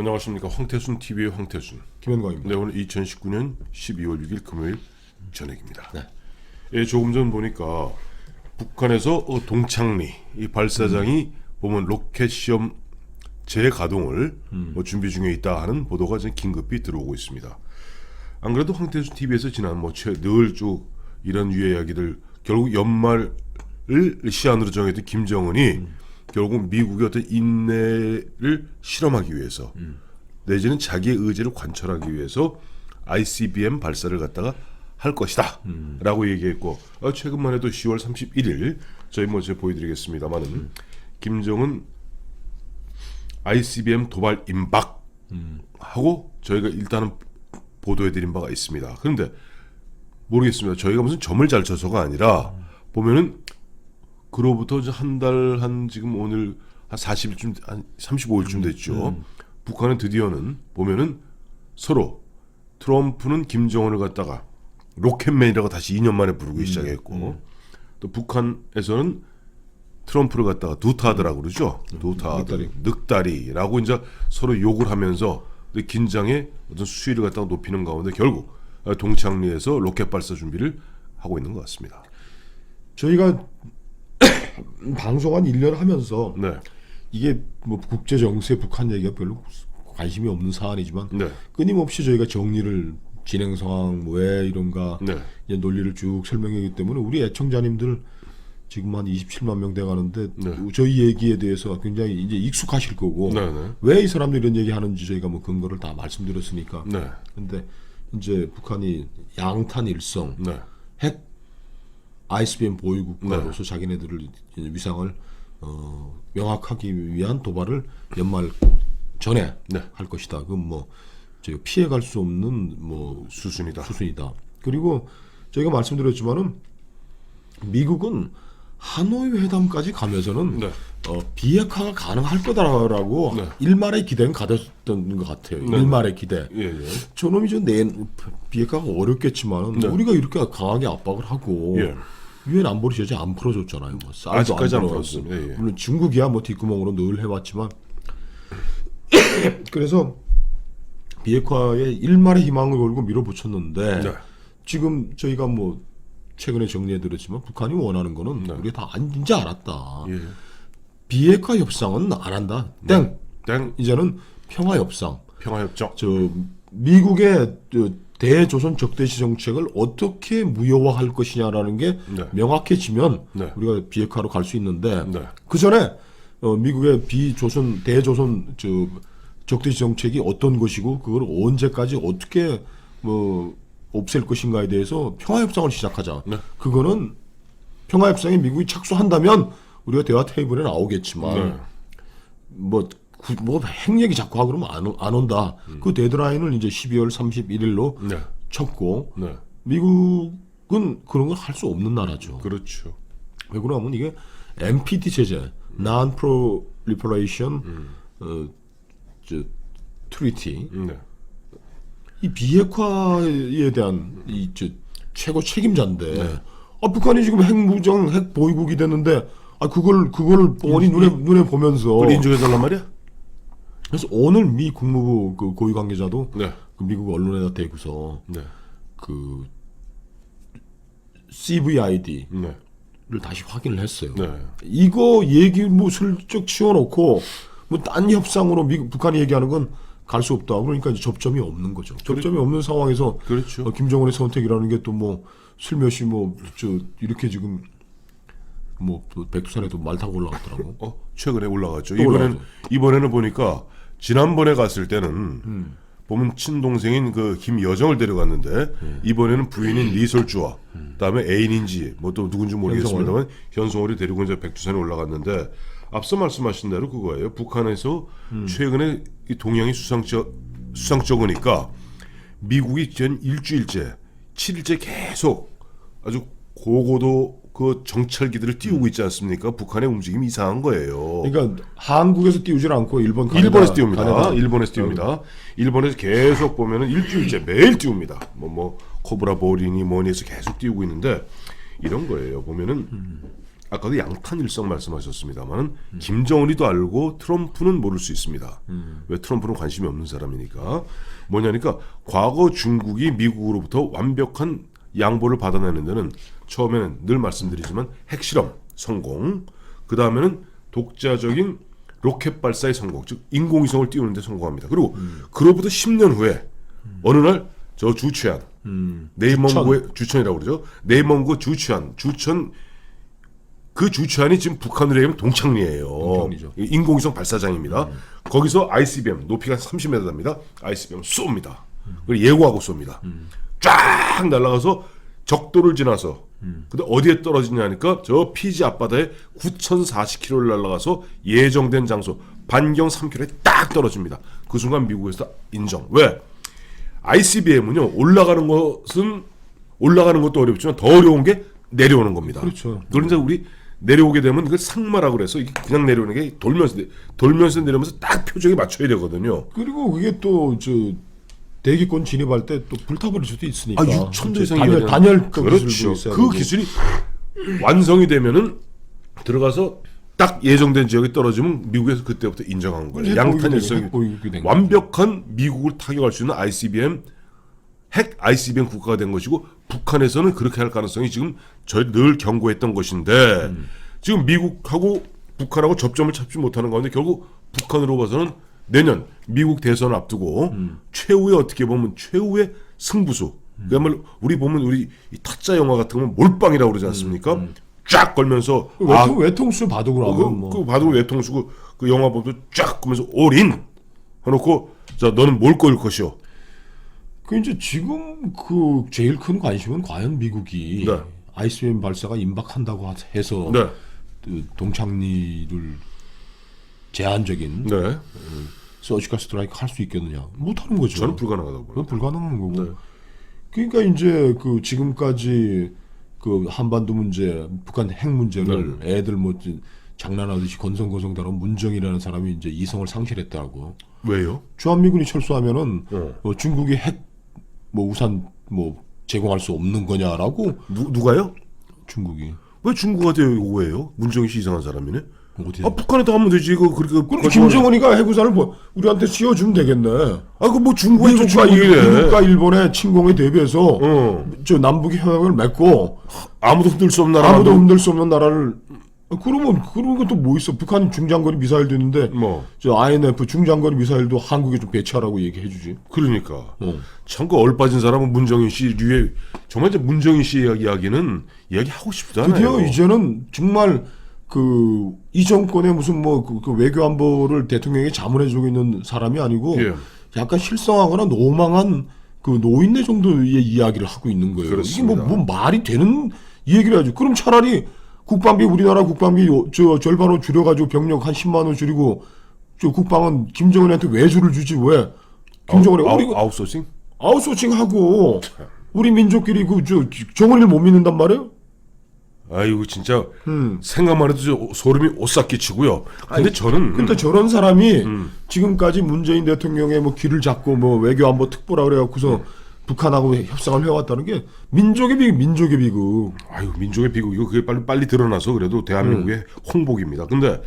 안녕하십니까. 황태순 TV의 황태순 김현광입니다. 네, 오늘 2019년 12월 6일 금요일 저녁입니다. 네. 예, 조금 전 보니까 북한에서 동창리 이 발사장이 보면 로켓 시험 재가동을 준비 중에 있다 하는 보도가 지금 긴급히 들어오고 있습니다. 안 그래도 황태순 TV에서 지난 늘 쭉 이런 유해 이야기들 결국 연말을 시한으로 정했던 김정은이 결국 미국의 어떤 인내를 실험하기 위해서 내지는 자기의 의지를 관철하기 위해서 ICBM 발사를 갖다가 할 것이다 라고 얘기했고, 최근만 해도 10월 31일 저희 제가 보여드리겠습니다만은 김정은 ICBM 도발 임박 하고 저희가 일단은 보도해드린 바가 있습니다. 그런데 모르겠습니다. 저희가 무슨 점을 잘 쳐서가 아니라 보면은 그로부터 한 달 지금 오늘 한 40일쯤 한 35일쯤 됐죠. 북한은 드디어는 보면은 서로 트럼프는 김정은을 갖다가 로켓맨이라고 다시 2년 만에 부르기 시작했고, 또 북한에서는 트럼프를 갖다가 두타드라고 그러죠. 두타드, 늑다리라고 이제 서로 욕을 하면서 긴장의 어떤 수위를 갖다가 높이는 가운데 결국 동창리에서 로켓 발사 준비를 하고 있는 것 같습니다. 저희가 방송 한 1년 하면서 네. 이게 뭐 국제 정세 북한 얘기가 별로 관심이 없는 사안이지만 네. 끊임없이 저희가 정리를 진행 상황 왜 이런가 네. 이제 논리를 쭉 설명하기 때문에 우리 애청자님들 지금 한 27만 명 돼 가는데 네. 저희 얘기에 대해서 굉장히 이제 익숙하실 거고 네, 네. 왜 이 사람들이 이런 얘기 하는지 저희가 뭐 근거를 다 말씀드렸으니까. 네. 근데 이제 북한이 양탄 일성 네. 핵 ICBM 보유 국가로서 자기네들을 위상을 명확하기 위한 도발을 연말 전에 네. 할 것이다. 그건 뭐 저희가 피해갈 수 없는 뭐 수순이다. 그리고 저희가 말씀드렸지만은 미국은 하노이 회담까지 가면서는 네. 비핵화가 가능할 거다라고 네. 일말의 기대는 가졌던 것 같아요. 네. 일말의 기대. 예, 예. 저놈이 비핵화가 어렵겠지만은 네. 우리가 이렇게 강하게 압박을 하고 예. 유엔 안보리 제재 안 풀어줬잖아요. 뭐 아직까지 안 풀어가고. 풀었습니다. 예, 예. 물론 중국이야 뭐 뒷구멍으로 늘 해왔지만 그래서 비핵화에 일말의 희망을 걸고 밀어붙였는데 네. 지금 저희가 뭐 최근에 정리해드렸지만 북한이 원하는 거는 네. 우리가 다 이제 알았다. 예. 비핵화 협상은 안 한다. 땡. 땡. 이제는 평화 협상. 평화협정. 저 미국의 대조선 적대시 정책을 어떻게 무효화할 것이냐라는 게 네. 명확해지면 네. 우리가 비핵화로 갈 수 있는데 네. 그 전에 미국의 대조선 적대시 정책이 어떤 것이고 그걸 언제까지 어떻게 뭐 없앨 것인가에 대해서 평화협상을 시작하자. 네. 그거는 평화협상에 미국이 착수한다면 우리가 대화 테이블에 나오겠지만 네. 뭐 핵 얘기 자꾸 하고 그러면 안 온다. 그 데드라인을 이제 12월 31일로 네. 쳤고 네. 미국은 그런 걸 할 수 없는 나라죠. 그렇죠. 왜 그러냐면 이게 NPT 제재, Non-Proliferation Treaty, 네. 이 비핵화에 대한 최고 책임자인데, 북한이 지금 핵 보유국이 됐는데, 그걸 뻔히 눈에 보면서. 그걸 인정해달란 말이야? 그래서 오늘 미 국무부 그 고위 관계자도 네. 그 미국 언론에다 대고서 네. 그 CVID를 네. 다시 확인을 했어요. 네. 이거 얘기 뭐 슬쩍 치워놓고 뭐 딴 협상으로 북한이 얘기하는 건 갈 수 없다. 그러니까 이제 접점이 없는 거죠. 접점이 없는 상황에서 그렇죠. 김정은의 선택이라는 게 또 뭐 슬며시 이렇게 지금 뭐 백두산에도 말 타고 올라갔더라고. 최근에 올라갔죠. 또 올라갔죠. 이번에는 보니까 지난번에 갔을 때는 보면 친동생인 그 김여정을 데려갔는데 이번에는 부인인 리설주와 그다음에 애인인지 뭐 또 누군지 모르겠습니다만 현송월이 데리고 이제 백두산에 올라갔는데 앞서 말씀하신 대로 그거예요. 북한에서 최근에 이 동향이 수상쩍으니까 미국이 전 일주일째 7일째 계속 아주 고고도 그 정찰기들을 띄우고 있지 않습니까? 북한의 움직임이 이상한 거예요. 그러니까 한국에서 띄우질 않고 일본에서 띄웁니다. 일본에서 띄웁니다. 일본에서 계속 보면은 일주일째 매일 띄웁니다. 뭐 코브라 보리니 뭐니 해서 계속 띄우고 있는데 이런 거예요. 보면은 아까도 양탄 일성 말씀하셨습니다만 김정은이도 알고 트럼프는 모를 수 있습니다. 왜 트럼프는 관심이 없는 사람이니까. 뭐냐니까 과거 중국이 미국으로부터 완벽한 양보를 받아내는 데는 처음에는 늘 말씀드리지만 핵실험 성공, 그 다음에는 독자적인 로켓 발사의 성공, 즉 인공위성을 띄우는 데 성공합니다. 그리고 그로부터 10년 후에 어느 날 저 주치안, 네이먼구의 주천이라고 그러죠. 네이먼구 주천 그 주치안이 지금 북한으로 얘기하면 동창리예요. 동창리죠. 인공위성 발사장입니다. 거기서 ICBM 높이가 30m 됩니다. ICBM 쏩니다. 그리고 예고하고 쏩니다. 쫙 날아가서 적도를 지나서 근데 어디에 떨어지냐니까 저 피지 앞바다에 9,040km를 날아가서 예정된 장소 반경 3km에 딱 떨어집니다. 그 순간 미국에서 인정. 왜? ICBM은요 올라가는 것도 어렵지만 더 어려운 게 내려오는 겁니다. 그렇죠. 그러니까 우리 내려오게 되면 이걸 상마라고 그래서 이게 그냥 내려오는 게 돌면서 내려오면서 딱 표적에 맞춰야 되거든요. 그리고 그게 또 저 대기권 진입할 때 또 불타버릴 수도 있으니까. 6,000도 이상이 단열 그렇죠. 기술도 있어야 그 되고. 기술이 완성이 되면은 들어가서 딱 예정된 지역에 떨어지면 미국에서 그때부터 인정한 거예요. 양탄 일성이 완벽한 미국을 타격할 수 있는 ICBM 핵 ICBM 국가가 된 것이고 북한에서는 그렇게 할 가능성이 지금 저희 늘 경고했던 것인데 지금 미국하고 북한하고 접점을 찾지 못하는 가운데 결국 북한으로 봐서는 내년 미국 대선을 앞두고 최후의 어떻게 보면 최후의 승부수. 그야말로 우리 보면 우리 이 타짜 영화 같은 건 몰빵이라고 그러지 않습니까? 쫙 걸면서 외통수 바둑으로 하면 뭐. 그 바둑 외통수고 그 영화 보면 쫙 걸면서 올인 해놓고 자 너는 뭘 꼬일 것이오. 그 이제 지금 그 제일 큰 관심은 과연 미국이 네. ICBM 발사가 임박한다고 해서 네. 그 동창리를 제한적인 네. 서지컬 스트라이크 할 수 있겠느냐? 못하는 거죠. 저는 불가능하다고 그건 봅니다. 불가능한 거고. 네. 그러니까 이제 그 지금까지 그 한반도 문제, 북한 핵 문제를 애들 뭐 장난하듯이 건성건성 다룬 문정이라는 사람이 이제 이성을 상실했다고. 왜요? 주한미군이 철수하면은 네. 중국이 핵 뭐 우산 뭐 제공할 수 없는 거냐라고 누가요? 중국이. 왜 중국한테 오해요? 문정희 씨 이상한 사람이네. 어디? 북한에다 하면 되지. 이거 그렇게. 그럼 김정은이가 핵우산을 뭐 우리한테 씌워주면 되겠네. 그 뭐 중국이 미국과 미국과 일본의 침공에 대비해서 저 남북이 협약을 맺고 아무도 흔들 수 없는 나라. 아무도 흔들 수 없는 나라를 그러면 그런 것도 뭐 있어? 북한 중장거리 미사일도 있는데 뭐. 저 INF 중장거리 미사일도 한국에 좀 배치하라고 얘기해주지. 그러니까. 참 그 얼빠진 사람은 문정희 씨 류의 정말 이제 문정희 씨 이야기는 이야기하고 싶잖아요. 드디어 이제는 정말 그 이 정권의 무슨 뭐 그 외교안보를 대통령에게 자문해주고 있는 사람이 아니고 예. 약간 실성하거나 노망한 그 노인네 정도의 이야기를 하고 있는 거예요. 그렇습니다. 이게 뭐 말이 되는 얘기를 하죠. 그럼 차라리 국방비 우리나라 국방비 저 절반으로 줄여가지고 병력 한 10만 원 줄이고 저 국방은 김정은한테 외주를 주지 왜? 김정은이 아웃소싱? 아웃소싱하고 우리 민족끼리 그 저 정은이를 못 믿는단 말이에요? 아이고 진짜 생각만 해도 저 소름이 오싹 끼치고요. 근데 저는 근데 저런 사람이 지금까지 문재인 대통령의 뭐 길을 잡고 뭐 외교안보 특보라 그래갖고서 북한하고 협상을 해왔다는 게 민족의 비극. 아유 민족의 비극 이거 그게 빨리 드러나서 그래도 대한민국의 홍복입니다. 근데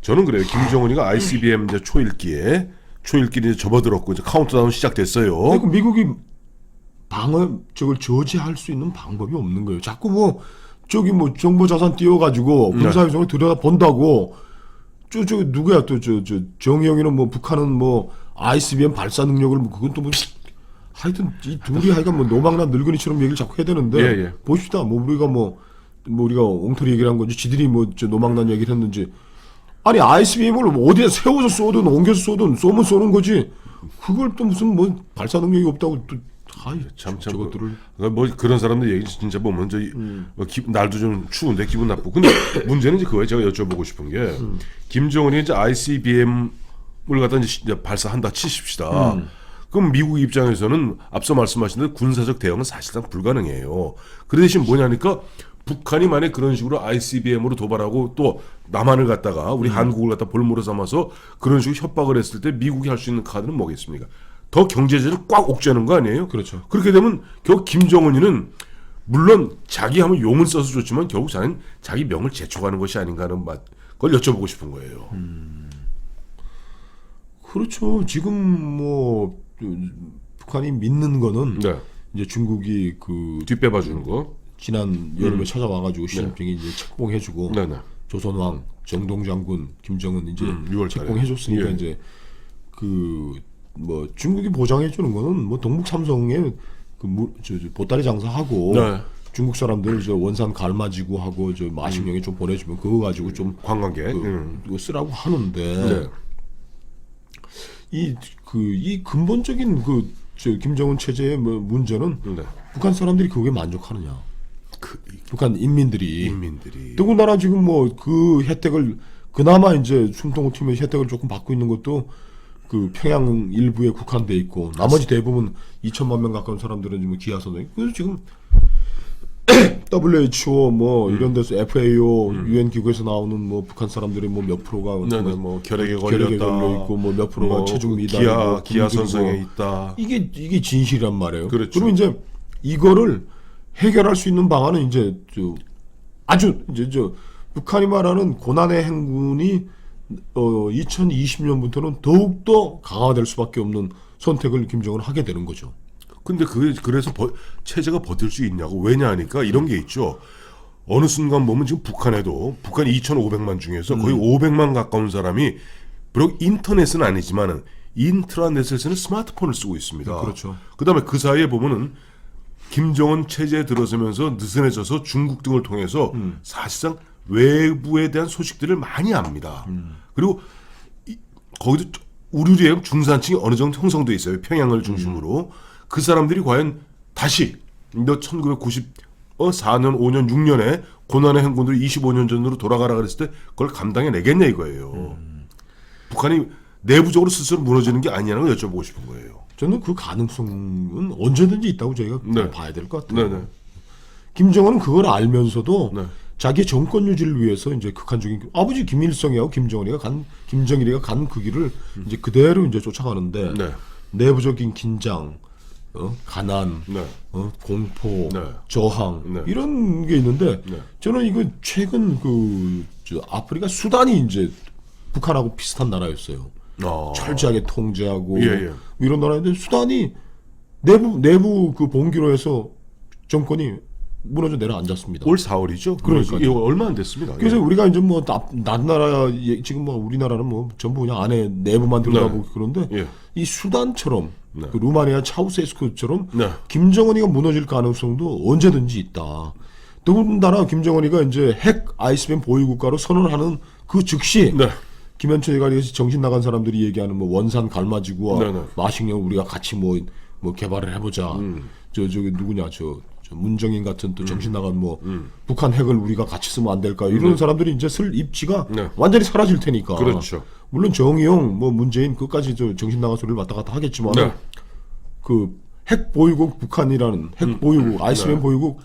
저는 그래요. 김정은이가 ICBM 이제 초읽기에 이제 접어들었고 이제 카운트다운 시작됐어요. 그러니까 미국이 저걸 저지할 수 있는 방법이 없는 거예요. 자꾸 뭐 저기 뭐 정보 자산 띄워가지고 군사위성을 들여다 본다고 저 누구야 또 저 정의영이는 뭐 북한은 뭐 ICBM 발사 능력을 뭐 그건 또 뭐 하여튼 이 둘이 하여간 뭐 노망난 늙은이처럼 얘기를 자꾸 해야 되는데 예. 봅시다. 뭐 우리가 엉터리 얘기를 한 건지 지들이 뭐 저 노망난 얘기를 했는지 아니 ICBM을 뭐 어디에 세워서 쏘든 옮겨서 쏘든 쏘면 쏘는 거지 그걸 또 무슨 뭐 발사 능력이 없다고 또 참 저것들을 뭐 그런 사람들 얘기 진짜 보면 저 날도 좀 추운데 기분 나쁘고 근데 문제는 이제 그거예요. 제가 여쭤보고 싶은 게 김정은이 이제 ICBM을 갖다 이제 발사한다 치십시다. 그럼 미국 입장에서는 앞서 말씀하신 대로 군사적 대응은 사실상 불가능해요. 그 대신 뭐냐니까 북한이 만약 그런 식으로 ICBM으로 도발하고 또 남한을 갖다가 우리 한국을 갖다 볼모로 삼아서 그런 식으로 협박을 했을 때 미국이 할 수 있는 카드는 뭐겠습니까? 더 경제제를 꽉 옥죄는 거 아니에요? 그렇죠. 그렇게 되면 결국 김정은이는 물론 자기 하면 용은 써서 좋지만 결국 자기 명을 제쳐가는 것이 아닌가 하는 걸 여쭤보고 싶은 거예요. 그렇죠. 지금 뭐 북한이 믿는 거는 네. 이제 중국이 그 뒷배봐 주는 거. 지난 여름에 찾아와가지고 시진핑이 이제 책봉해주고 네네. 조선왕 정동 장군 김정은 이제 6월 달에. 책봉해줬으니까 예. 이제 그 뭐 중국이 보장해주는 거는 뭐 동북 삼성에 저 보따리 장사하고 네. 중국 사람들 저 원산 갈마지구 하고 저 마식령에 좀 보내주면 그거 가지고 좀 관광객. 그거 쓰라고 하는데 네. 이 근본적인 저 김정은 체제의 뭐 문제는 네. 북한 사람들이 그거에 만족하느냐? 북한 인민들이 인민들이. 더군다나 지금 뭐 그 혜택을 그나마 이제 숨통을 튀면 혜택을 조금 받고 있는 것도 그 평양 일부에 국한돼 있고 나머지 대부분 2천만 명 가까운 사람들은 지금 기하선생. 그래서 지금 WHO 뭐 이런 데서 FAO UN 기구에서 나오는 뭐 북한 사람들이 뭐 몇 프로가 네네. 뭐 결핵에 결핵에 걸렸다. 걸려 있고 뭐 몇 프로가 뭐 체중 미달, 기아 선생에 있다. 이게 진실이란 말이에요. 그렇죠. 그리고 이제 이거를 해결할 수 있는 방안은 이제 아주 이제 북한이 말하는 고난의 행군이 2020년부터는 더욱더 강화될 수밖에 없는 선택을 김정은은 하게 되는 거죠. 근데 그래서 체제가 버틸 수 있냐고. 왜냐 하니까 이런 게 있죠. 어느 순간 보면 지금 북한에도 북한 2,500만 중에서 거의 500만 가까운 사람이 비록 인터넷은 아니지만은 인트라넷을 쓰는 스마트폰을 쓰고 있습니다. 그렇죠. 그다음에 그 사이에 보면은 김정은 체제에 들어서면서 느슨해져서 중국 등을 통해서 사실상 외부에 대한 소식들을 많이 압니다. 그리고 거기도 우리의 중산층이 어느 정도 형성돼 있어요. 평양을 중심으로. 그 사람들이 과연 다시 1994년, 5년, 6년에 고난의 행군들이 25년 전으로 돌아가라 그랬을 때 그걸 감당해내겠냐 이거예요. 북한이 내부적으로 스스로 무너지는 게 아니냐는 걸 여쭤보고 싶은 거예요. 저는 그 가능성은 언제든지 있다고 저희가 네. 봐야 될 것 같아요. 네네. 김정은은 그걸 알면서도 네. 자기 정권 유지를 위해서 이제 극한적인 아버지 김일성이하고 김정일이가 간 그 길을 이제 그대로 이제 쫓아가는데 네. 내부적인 긴장, 가난, 네. 공포, 네. 저항 네. 이런 게 있는데 네. 저는 이거 최근 아프리카 수단이 이제 북한하고 비슷한 나라였어요. 철저하게 통제하고 예. 이런 나라인데 수단이 내부 그 봉기로 해서 정권이 무너져 내려앉았습니다. 올 4월이죠. 그러니까요. 이거 얼마 안 됐습니다. 그래서 예. 우리가 이제 뭐 나라 지금 뭐 우리나라는 뭐 전부 그냥 안에 내부만 들여다보고 그런데 예. 이 수단처럼 네. 그 루마니아 차우세스크처럼 네. 김정은이가 무너질 가능성도 언제든지 있다. 더군다나 김정은이가 이제 핵 아이스벤 보유국가로 선언하는 그 즉시 네. 김현철 대가리에서 정신 나간 사람들이 얘기하는 뭐 원산 갈마지구와 네, 네. 마식령 우리가 같이 뭐 개발을 해보자. 저기 누구냐 저 문정인 같은 또 정신 나간 뭐 북한 핵을 우리가 같이 쓰면 안 될까 이런 사람들이 이제 쓸 입지가 네. 완전히 사라질 테니까. 그렇죠. 물론 정의용 뭐 문재인 끝까지 저 정신 나간 소리를 왔다 갔다 하겠지만 네. 그 핵 보유국 북한이라는 핵 보유국 아이스벤 네. 보유국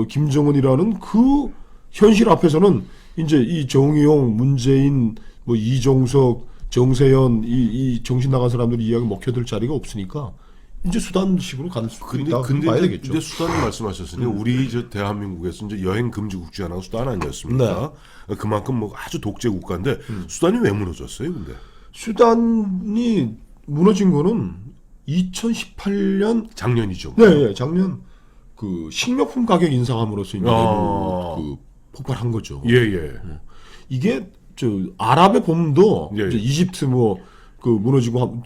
김정은이라는 그 현실 앞에서는 이제 이 정의용 문재인 뭐 이종석 정세현 이 정신 나간 사람들이 이야기 먹혀들 자리가 없으니까 이제 수단식으로 가는 수 있다 봐야 되겠죠. 근데 수단을 말씀하셨으니 우리 저 대한민국에서 이제 여행 금지 국제 하나가 수단 아니었습니까? 그만큼 뭐 아주 독재 국가인데 수단이 왜 무너졌어요, 근데? 수단이 무너진 거는 2018년 작년이죠. 네, 작년 그 식료품 가격 인상함으로써 이제 그 폭발한 거죠. 예. 이게 저 아랍의 봄도 예. 이제 이집트 뭐 그 무너지고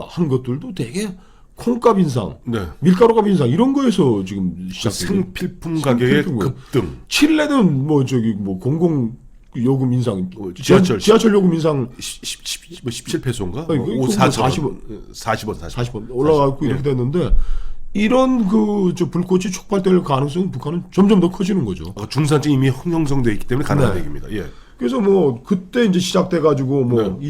한 것들도 되게 콩값 인상, 네. 밀가루값 인상 이런 거에서 지금 시작된 생필품 가격의 생필품. 급등. 칠레는 뭐 저기 뭐 공공 요금 인상, 지하철 요금 인상 17페소인가? 아니, 그거 40원. 40원 올라가고 이렇게 됐는데 이런 저 불꽃이 촉발될 가능성은 북한은 점점 더 커지는 거죠. 중산층이 이미 형성돼 있기 때문에 가능한 네. 얘기입니다. 예. 그래서 뭐 그때 이제 시작돼 가지고 뭐 네.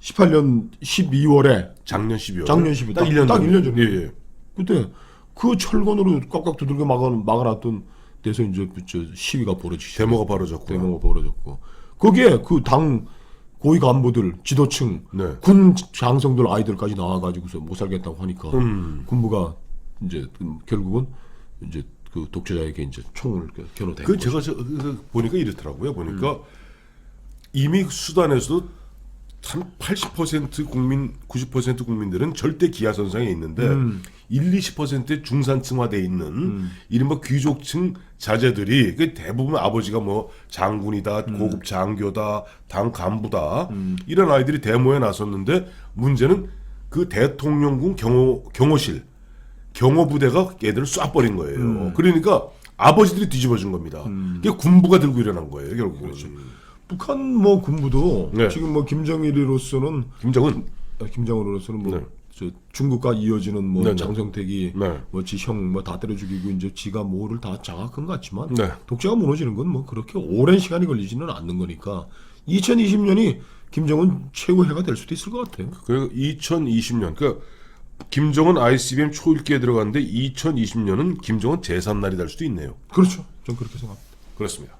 2018년 12월에 작년 12월. 작년 12월 딱 1년 딱 전. 1년 전에. 예. 그때 그 철건으로 꽉꽉 두들겨 막아놨던 데서 이제 시위가 벌어지죠. 데모가 벌어졌고. 거기에 그 당 고위 간부들, 지도층, 네. 군 장성들 아이들까지 나와가지고서 못 살겠다고 하니까 군부가 이제 결국은 이제 그 독재자에게 이제 총을 겨누댄 그 거죠. 제가 보니까 이렇더라고요. 보니까 이미 수단에서도 한 80% 국민, 90% 국민들은 절대 기하선상에 있는데 20%의 중산층화돼 있는 이른바 귀족층 자제들이 그 대부분 아버지가 뭐 장군이다, 고급 장교다, 당 간부다 이런 아이들이 데모에 나섰는데 문제는 그 대통령궁 경호실 경호부대가 얘들을 쏴버린 거예요. 그러니까 아버지들이 뒤집어진 겁니다. 이게 군부가 들고 일어난 거예요, 결국은. 북한 뭐 군부도 네. 지금 뭐 김정일로서는 김정은 뭐 네. 저 중국과 이어지는 뭐 네, 네. 장성택이 네. 뭐 지 형 뭐 다 때려 죽이고 이제 지가 뭐를 다 장악한 것 같지만 네. 독재가 무너지는 건 뭐 그렇게 오랜 시간이 걸리지는 않는 거니까 2020년이 김정은 최고 해가 될 수도 있을 것 같아요. 그리고 2020년 그러니까 김정은 ICBM 초읽기에 들어갔는데 2020년은 김정은 제3날이 될 수도 있네요. 그렇죠. 좀 그렇게 생각합니다. 그렇습니다.